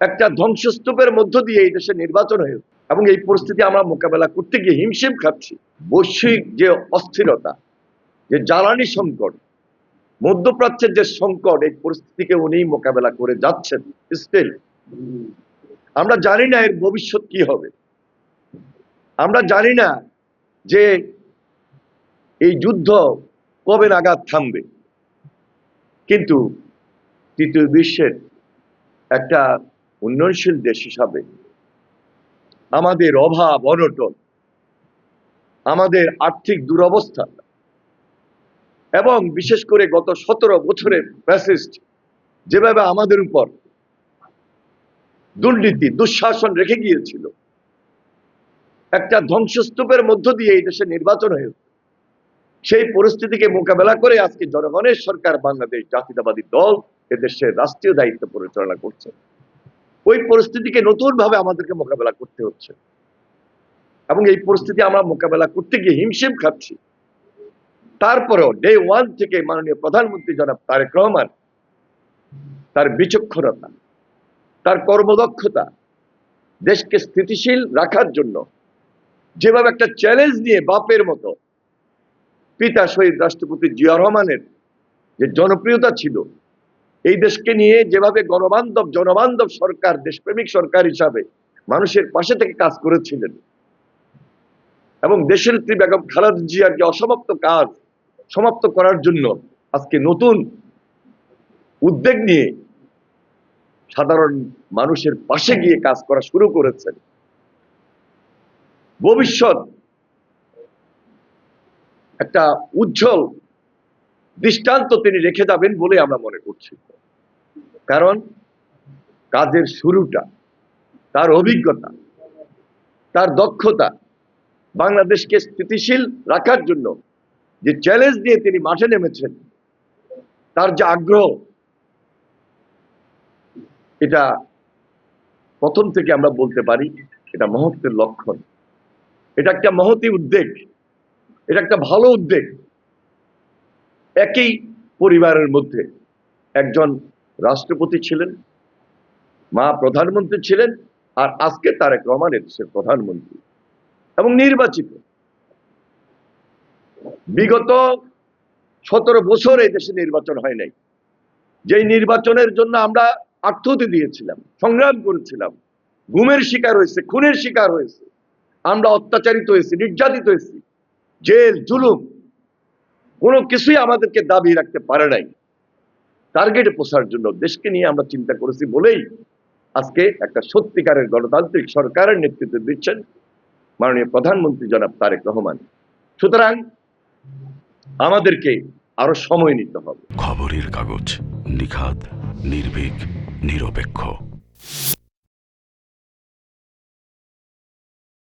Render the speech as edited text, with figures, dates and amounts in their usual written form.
একটা ধ্বংসস্তূপের মধ্য দিয়ে এই দেশে নির্বাচন হয়েছে এবং এই পরিস্থিতি আমরা মোকাবেলা করতে গিয়ে হিমশিম খাচ্ছি। বৈশ্বিক যে অস্থিরতা, যে জ্বালানি সংকট, মধ্যপ্রাচ্যের যে সংকট, এই পরিস্থিতিকে উনি মোকাবেলা করে যাচ্ছেন। স্টিল আমরা জানি না এর ভবিষ্যৎ কি হবে। আমরা জানি না যে এই যুদ্ধ কবে নাগাদ থামবে। কিন্তু তৃতীয় বিশ্বের একটা উন্নয়নশীল দেশ হিসাবে আমাদের অভাব অনটন, আমাদের আর্থিক দুরবস্থা এবং বিশেষ করে গত 17 বছরের ফ্যাসিস্ট যেভাবে আমাদের উপর দুর্নীতি দুঃশাসন রেখে গিয়েছিল, একটা ধ্বংসস্তূপের মধ্য দিয়ে এই দেশে নির্বাচন হয়েছে। সেই পরিস্থিতিকে মোকাবেলা করে আজকে জনগণের সরকার বাংলাদেশ জাতীয়তাবাদী দল এদেশের রাষ্ট্রীয় দায়িত্ব পরিচালনা করছে। ওই পরিস্থিতিকে নতুন ভাবে আমাদেরকে মোকাবেলা করতে হচ্ছে এবং এই পরিস্থিতি আমরা মোকাবেলা করতে গিয়ে হিমশিম খাচ্ছি। তারপরেও ডে ওয়ান থেকে মাননীয় প্রধানমন্ত্রী জনাব তারেক রহমান তার বিচক্ষণতা, তার কর্মদক্ষতা, দেশকে স্থিতিশীল রাখার জন্য যেভাবে একটা চ্যালেঞ্জ নিয়ে বাপের মতো পিতা শহীদ রাষ্ট্রপতি জিয়া রহমানের যে জনপ্রিয়তা ছিল, এই দেশকে নিয়ে যেভাবে জনবান্ধব সরকার, দেশপ্রেমিক সরকার হিসাবে মানুষের পাশে থেকে কাজ করেছিলেন এবং দেশের নেত্রী বেগম খালেদা জিয়ার যে অসমাপ্ত কাজ সমাপ্ত করার জন্য আজকে নতুন উদ্যোগ নিয়ে সাধারণ মানুষের পাশে গিয়ে কাজ করা শুরু করেছেন। ভবিষ্যৎ একটা উজ্জ্বল দৃষ্টান্ত তিনি রেখে যাবেন বলে আমরা মনে করছি। কারণ কাজের শুরুটা, তার অভিজ্ঞতা, তার দক্ষতা, বাংলাদেশকে স্থিতিশীল রাখার জন্য যে চ্যালেঞ্জ নিয়ে তিনি মাঠে নেমেছেন, তার যে আগ্রহ, এটা প্রথম থেকে আমরা বলতে পারি এটা মহত্বের লক্ষণ। এটা একটা মহতী উদ্যোগ, এটা একটা ভালো উদ্যোগ। একই পরিবারের মধ্যে একজন রাষ্ট্রপতি ছিলেন, মা প্রধানমন্ত্রী ছিলেন, আর আজকে তারেক রহমান এদেশের প্রধানমন্ত্রী এবং নির্বাচিত। বিগত 17 বছর এই দেশে নির্বাচন হয় নাই, যেই নির্বাচনের জন্য আমরা আত্মহতি দিয়েছিলাম, সংগ্রাম করেছিলাম, গুমের শিকার হয়েছে, খুনের শিকার হয়েছে, আমরা অত্যাচারিত হয়েছি, নির্যাতিত হয়েছি, জেল জুলুম, কোনো কিছুই আমাদেরকে দাবি রাখতে পারে নাই। টার্গেটে পৌঁছার জন্য দেশকে নিয়ে আমরা চিন্তা করেছি বলেই আজকে একটা সত্যিকারের গণতান্ত্রিক সরকারের নেতৃত্ব দিচ্ছেন মাননীয় প্রধানমন্ত্রী জনাব তারেক রহমান। সুতরাং আমাদেরকে আরো সময় নিতে হবে। খবরের কাগজ, নিখাদ, নির্ভীক, নিরপেক্ষ।